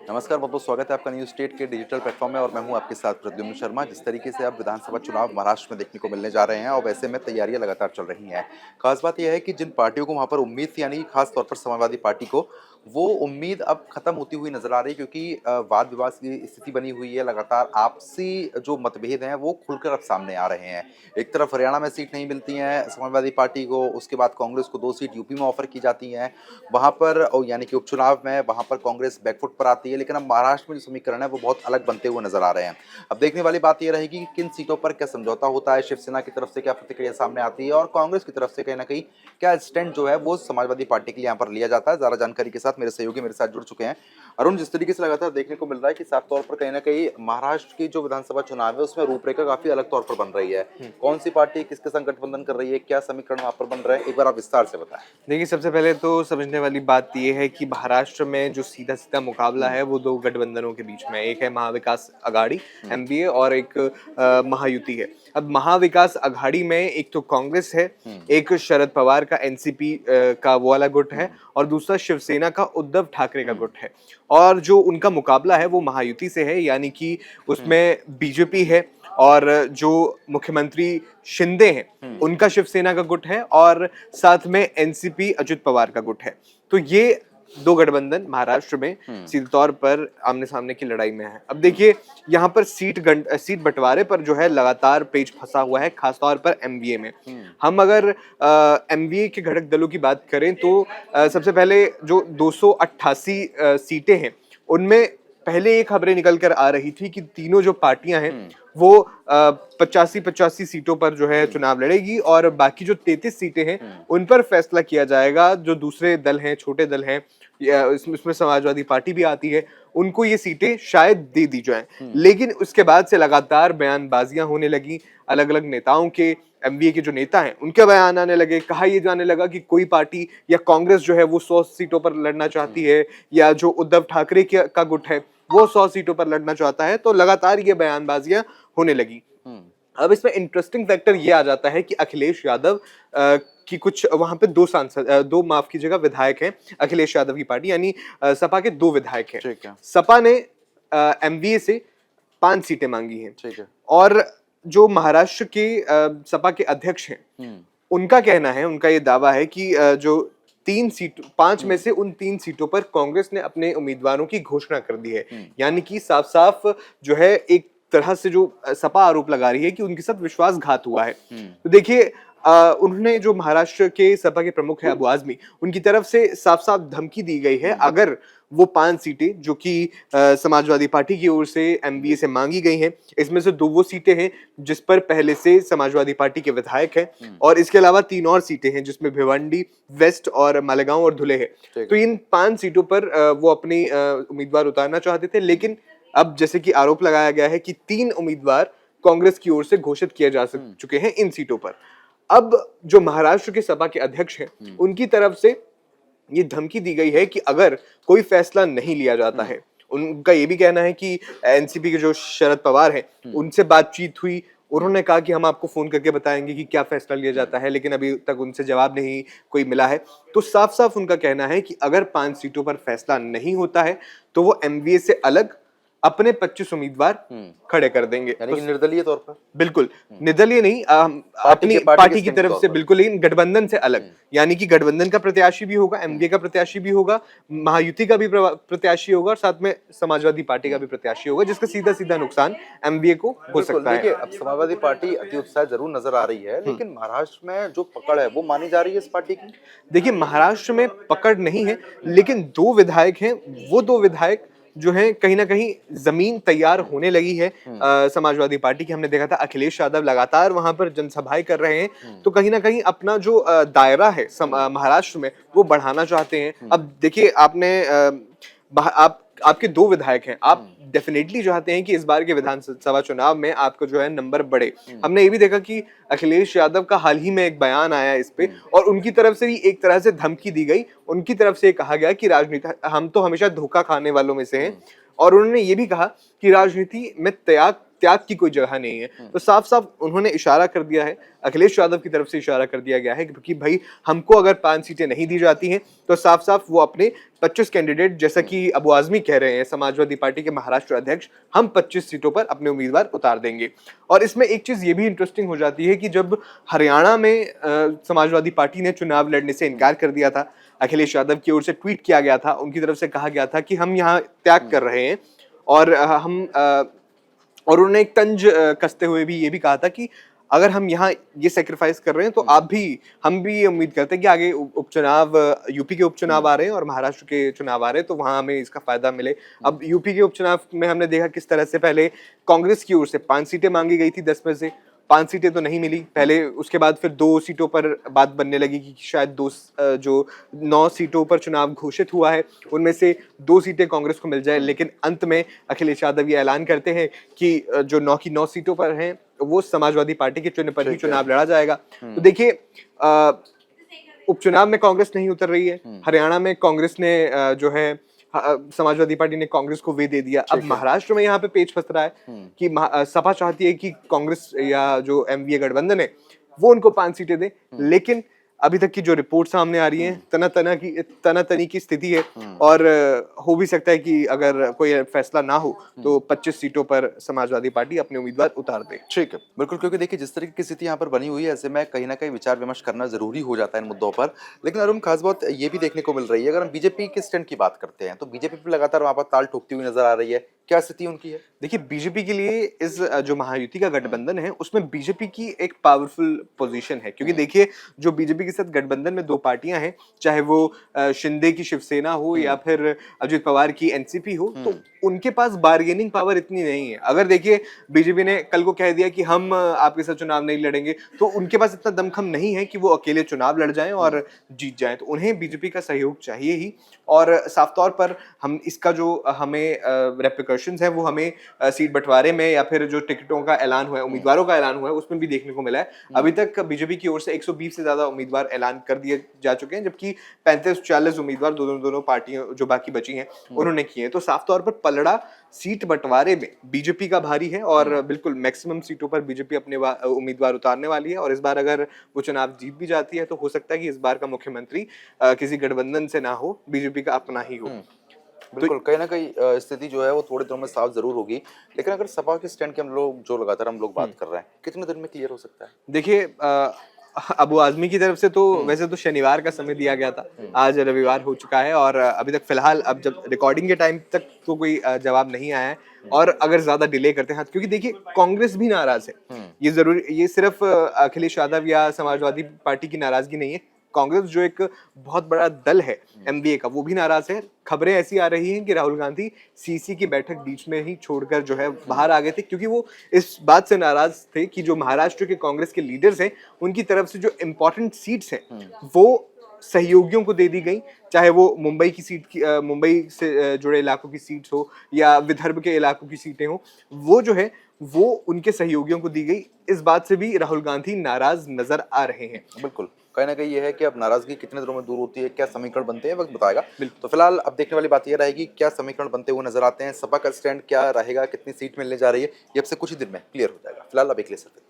नमस्कार, बहुत-बहुत स्वागत है आपका न्यूज़ स्टेट के डिजिटल प्लेटफ़ॉर्म में और मैं हूं आपके साथ प्रद्युम्न शर्मा। जिस तरीके से अब विधानसभा चुनाव महाराष्ट्र में देखने को मिलने जा रहे हैं और वैसे में तैयारियां लगातार चल रही हैं। ख़ास बात यह है कि जिन पार्टियों को वहां पर उम्मीद थी, यानी कि ख़ास तौर पर समाजवादी पार्टी को, वो उम्मीद अब ख़त्म होती हुई नज़र आ रही है क्योंकि वाद-विवाद की स्थिति बनी हुई है। लगातार आपसी जो मतभेद हैं, वो खुलकर अब सामने आ रहे हैं। एक तरफ हरियाणा में सीट नहीं मिलती हैं समाजवादी पार्टी को, उसके बाद कांग्रेस को 2 सीट यूपी में ऑफ़र की जाती हैं। वहाँ पर यानी कि उपचुनाव में वहाँ पर कांग्रेस बैकफुट पर आती है, लेकिन अब महाराष्ट्र में जो समीकरण है वो बहुत अलग बनते हुए नजर आ रहे हैं। अब देखने वाली बात ये रहेगी कि किन सीटों पर क्या समझौता होता है, शिवसेना की तरफ से क्या प्रतिक्रिया सामने आती है और कांग्रेस की तरफ से कहीं ना कहीं क्या स्टैंड जो है वो समाजवादी पार्टी के लिए यहाँ पर लिया जाता है। ज्यादा जानकारी के साथ मेरे सहयोगी मेरे साथ जुड़ चुके हैं। अरुण, जिस तरीके से लगातार देखने को मिल रहा है कि साफ तौर पर कहीं ना कहीं महाराष्ट्र की जो विधानसभा चुनाव है उसमें रूपरेखा काफी अलग तौर पर बन रही है। कौन सी पार्टी किसके संग गठबंधन कर रही है, क्या समीकरण वहां पर बन रहा है, एक बार आप विस्तार से बताएं। देखिए, सबसे पहले तो समझने वाली बात ये है कि महाराष्ट्र में जो सीधा-सीधा मुकाबला है, वो 2 गठबंधनों के बीच में है। एक है महाविकास अघाड़ी एमवीए और एक महायुति है। अब महाविकास अघाड़ी में एक तो कांग्रेस है, एक शरद पवार का एनसीपी का वो वाला गुट है और दूसरा शिवसेना का उद्धव ठाकरे का गुट है। और जो उनका मुकाबला है वो महायुति से है, यानी कि उसमें बीजेपी है और जो मुख्यमंत्री शिंदे हैं उनका शिवसेना का गुट है और साथ में एनसीपी अजित पवार का गुट है। तो ये 2 गठबंधन महाराष्ट्र में सीधे तौर पर आमने सामने की लड़ाई में है। अब देखिए, यहाँ पर सीट बंटवारे पर जो है लगातार पेच फंसा हुआ है, खासतौर पर एमवीए में। हम अगर एमवीए के घटक दलों की बात करें तो सबसे पहले जो 288 सीटें हैं उनमें पहले ये खबरें निकल कर आ रही थी कि तीनों जो पार्टियां हैं वो 85-85 सीटों पर जो है चुनाव लड़ेगी और बाकी जो 33 सीटें हैं उन पर फैसला किया जाएगा। जो दूसरे दल हैं, छोटे दल हैं, इसमें समाजवादी पार्टी भी आती है, उनको ये सीटें शायद दे दी जाएं। लेकिन उसके बाद से लगातार बयानबाजियां होने लगी अलग अलग नेताओं के। एमवीए के जो नेता हैं उनके बयान आने लगे, कहा ये जाने लगा कि कोई पार्टी या कांग्रेस जो है वो 100 सीटों पर लड़ना चाहती है या जो उद्धव ठाकरे का गुट है वो 100 सीटों पर लड़ना चाहता है। तो लगातार ये बयानबाजियां होने लगी। अब इसमें इंटरेस्टिंग फैक्टर ये आ जाता है कि अखिलेश यादव की कुछ वहां पे दो माफ कीजिएगा विधायक हैं अखिलेश यादव की पार्टी, यानी सपा के 2 विधायक हैं। ठीक है। सपा ने एमवीए से 5 सीटें मांगी हैं। ठीक है। और जो महाराष्ट्र के सपा के अध्यक्ष हैं उनका कहना है, उनका ये दावा है कि जो 5 में से उन 3 सीटों पर कांग्रेस ने अपने उम्मीदवारों की घोषणा कर दी है। यानी कि साफ साफ जो है एक तरह से जो सपा आरोप लगा रही है कि उनके साथ विश्वासघात हुआ है। तो देखिए, उन्होंने जो महाराष्ट्र के सपा के प्रमुख है अबू आजमी, उनकी तरफ से साफ साफ धमकी दी गई है अगर वो 5 सीटें जो कि समाजवादी पार्टी की ओर से एमवीए से मांगी गई हैं, इसमें से 2 वो सीटें हैं जिस पर पहले से समाजवादी पार्टी के विधायक हैं और इसके अलावा 3 और सीटें हैं जिसमें भिवंडी वेस्ट और मालेगांव और धुले है। तो इन 5 सीटों पर वो अपनी उम्मीदवार उतारना चाहते थे, लेकिन अब जैसे कि आरोप लगाया गया है कि 3 उम्मीदवार कांग्रेस की ओर से घोषित किए जा चुके हैं इन सीटों पर। अब जो महाराष्ट्र के सपा के अध्यक्ष हैं उनकी तरफ से ये धमकी दी गई है कि अगर कोई फैसला नहीं लिया जाता है, उनका ये भी कहना है कि एनसीपी के जो शरद पवार हैं उनसे बातचीत हुई, उन्होंने कहा कि हम आपको फोन करके बताएंगे कि क्या फैसला लिया जाता है, लेकिन अभी तक उनसे जवाब नहीं कोई मिला है। तो साफ साफ उनका कहना है कि अगर 5 सीटों पर फैसला नहीं होता है तो वो एमवीए से अलग अपने 25 उम्मीदवार खड़े कर देंगे। यानी कि निर्दलीय तौर पर। बिल्कुल निर्दलीय नहीं, अपनी पार्टी की तरफ से बिल्कुल, लेकिन गठबंधन से अलग। यानी कि गठबंधन का प्रत्याशी भी होगा, एमवीए का प्रत्याशी भी होगा, महायुति का भी प्रत्याशी होगा और साथ में समाजवादी पार्टी का भी प्रत्याशी होगा, जिसका सीधा सीधा नुकसान एमवीए को हो सकता है। देखिए, अब समाजवादी पार्टी अति उत्साह जरूर नजर आ रही है, लेकिन महाराष्ट्र में जो पकड़ है वो मानी जा रही है इस पार्टी की। देखिए, महाराष्ट्र में पकड़ नहीं है, लेकिन 2 विधायक हैं, वो 2 विधायक जो है कहीं ना कहीं जमीन तैयार होने लगी है समाजवादी पार्टी की। हमने देखा था अखिलेश यादव लगातार वहां पर जनसभाएं कर रहे हैं, तो कहीं ना कहीं अपना जो दायरा है महाराष्ट्र में वो बढ़ाना चाहते हैं। अब देखिए, आपके 2 विधायक हैं, आप डेफिनेटली चाहते हैं कि इस बार के विधानसभा चुनाव में आपका जो है नंबर बढ़े। हमने ये भी देखा कि अखिलेश यादव का हाल ही में एक बयान आया इस पे और उनकी तरफ से भी एक तरह से धमकी दी गई। उनकी तरफ से कहा गया कि राजनीति हम तो हमेशा धोखा खाने वालों में से हैं और उन्होंने ये भी कहा कि राजनीति में त्याग त्याग की कोई जगह नहीं है। तो साफ साफ उन्होंने इशारा कर दिया है, अखिलेश यादव की तरफ से इशारा कर दिया गया है कि भाई हमको अगर 5 सीटें नहीं दी जाती हैं तो साफ साफ वो अपने 25 कैंडिडेट, जैसा कि अबू आजमी कह रहे हैं समाजवादी पार्टी के महाराष्ट्र अध्यक्ष, हम 25 सीटों पर अपने उम्मीदवार उतार देंगे। और इसमें एक चीज ये भी इंटरेस्टिंग हो जाती है कि जब हरियाणा में समाजवादी पार्टी ने चुनाव लड़ने से इनकार कर दिया था, अखिलेश यादव की ओर से ट्वीट किया गया था, उनकी तरफ से कहा गया था कि हम यहाँ त्याग कर रहे हैं और और उन्होंने एक तंज कसते हुए भी ये भी कहा था कि अगर हम यहाँ ये सेक्रीफाइस कर रहे हैं तो हम भी ये उम्मीद करते हैं कि आगे उपचुनाव, यूपी के उपचुनाव आ रहे हैं और महाराष्ट्र के चुनाव आ रहे हैं तो वहां हमें इसका फायदा मिले। अब यूपी के उपचुनाव में हमने देखा किस तरह से पहले कांग्रेस की ओर से 5 सीटें मांगी गई थी, 10 में से 5 सीटें तो नहीं मिली पहले, उसके बाद फिर 2 सीटों पर बात बनने लगी कि शायद जो 9 सीटों पर चुनाव घोषित हुआ है उनमें से 2 सीटें कांग्रेस को मिल जाए, लेकिन अंत में अखिलेश यादव ये ऐलान करते हैं कि जो 9 की 9 सीटों पर हैं वो समाजवादी पार्टी के चुने पर ही चुनाव लड़ा जाएगा। तो देखिए उपचुनाव में कांग्रेस नहीं उतर रही है, हरियाणा में कांग्रेस ने जो है समाजवादी पार्टी ने कांग्रेस को वे दे दिया। अब महाराष्ट्र में यहाँ पे पेच फंस रहा है कि सपा चाहती है कि कांग्रेस या जो एमवीए गठबंधन है वो उनको 5 सीटें दे, लेकिन अभी तक की जो रिपोर्ट सामने आ रही है तना तनी की स्थिति है और हो भी सकता है कि अगर कोई फैसला ना हो तो 25 सीटों पर समाजवादी पार्टी अपने उम्मीदवार उतार दे। ठीक है, बिल्कुल, क्योंकि देखिए जिस तरीके की स्थिति यहाँ पर बनी हुई है, ऐसे में कहीं ना कहीं विचार विमर्श करना जरूरी हो जाता है इन मुद्दों पर। लेकिन अरुण, खास बात ये भी देखने को मिल रही है, अगर हम बीजेपी के स्टैंड की बात करते हैं तो बीजेपी भी लगातार वहां पर ताल ठोकती हुई नजर आ रही है, क्या स्थिति उनकी है? देखिए बीजेपी के लिए इस जो महायुति का गठबंधन है उसमें बीजेपी की एक पावरफुल पोजीशन है, क्योंकि देखिए जो बीजेपी के साथ गठबंधन में 2 पार्टियां हैं, चाहे वो शिंदे की शिवसेना हो या फिर अजित पवार की एनसीपी हो, तो उनके पास बार्गेनिंग पावर इतनी नहीं है। अगर देखिए बीजेपी ने कल को कह दिया कि हम आपके साथ चुनाव नहीं लड़ेंगे तो उनके पास इतना दमखम नहीं है कि वो अकेले चुनाव लड़ जाएं और जीत जाएं, तो उन्हें बीजेपी का सहयोग चाहिए ही। और साफ तौर पर हम इसका जो हमें रेप्रिकॉशंस है वो हमें सीट बंटवारे में या फिर जो टिकटों का ऐलान हुआ है, उम्मीदवारों का ऐलान हुआ है, उसमें भी देखने को मिला है। अभी तक बीजेपी की ओर से 120 से ज्यादा उम्मीदवार ऐलान कर दिए जा चुके हैं, जबकि 35-40 उम्मीदवार दोनों पार्टियां जो बाकी बची हैं उन्होंने किए हैं। तो साफ तौर पर पलड़ा सीट बंटवारे में बीजेपी का भारी है और बिल्कुल मैक्सिमम सीटों पर बीजेपी अपने उम्मीदवार उतारने वाली है। और इस बार अगर वो चुनाव जीत भी जाती है तो हो सकता है कि इस बार का मुख्यमंत्री किसी गठबंधन से ना हो, बीजेपी का अपना ही हो। बिल्कुल, कहीं ना कहीं स्थिति जो है वो थोड़े दिनों में साफ जरूर होगी। लेकिन अगर सपा के स्टैंड की लगातार हम लोग बात कर रहे हैं, कितने दिन में क्लियर हो सकता है? देखिए अबू आजमी की तरफ से तो वैसे तो शनिवार का समय दिया गया था, आज रविवार हो चुका है और अभी तक फिलहाल अब जब रिकॉर्डिंग के टाइम तक तो कोई जवाब नहीं आया है। और अगर ज्यादा डिले करते हैं, क्योंकि देखिए कांग्रेस भी नाराज है, ये सिर्फ अखिलेश यादव या समाजवादी पार्टी की नाराजगी नहीं है, कांग्रेस जो एक बहुत बड़ा दल है एमवीए का वो भी नाराज है। खबरें ऐसी आ रही हैं कि राहुल गांधी सीसी की बैठक बीच में ही छोड़कर जो है बाहर आ गए थे, क्योंकि वो इस बात से नाराज थे कि जो महाराष्ट्र के कांग्रेस के लीडर्स हैं उनकी तरफ से जो इम्पोर्टेंट सीट्स हैं वो सहयोगियों को दे दी गई, चाहे वो मुंबई की सीट की मुंबई से जुड़े इलाकों की सीट्स हो या विदर्भ के इलाकों की सीटें हो, वो जो है वो उनके सहयोगियों को दी गई। इस बात से भी राहुल गांधी नाराज नजर आ रहे हैं। बिल्कुल, कहीं ना कहीं ये है कि अब नाराजगी कितने दिनों में दूर होती है, क्या समीकरण बनते हैं, वक्त बताएगा। तो फिलहाल अब देखने वाली बात ये रहेगी क्या समीकरण बनते हुए नजर आते हैं, सपा का स्टैंड क्या रहेगा, कितनी सीट मिलने जा रही है, ये अब से कुछ ही दिन में क्लियर हो जाएगा। फिलहाल अब एक ले सकते हैं।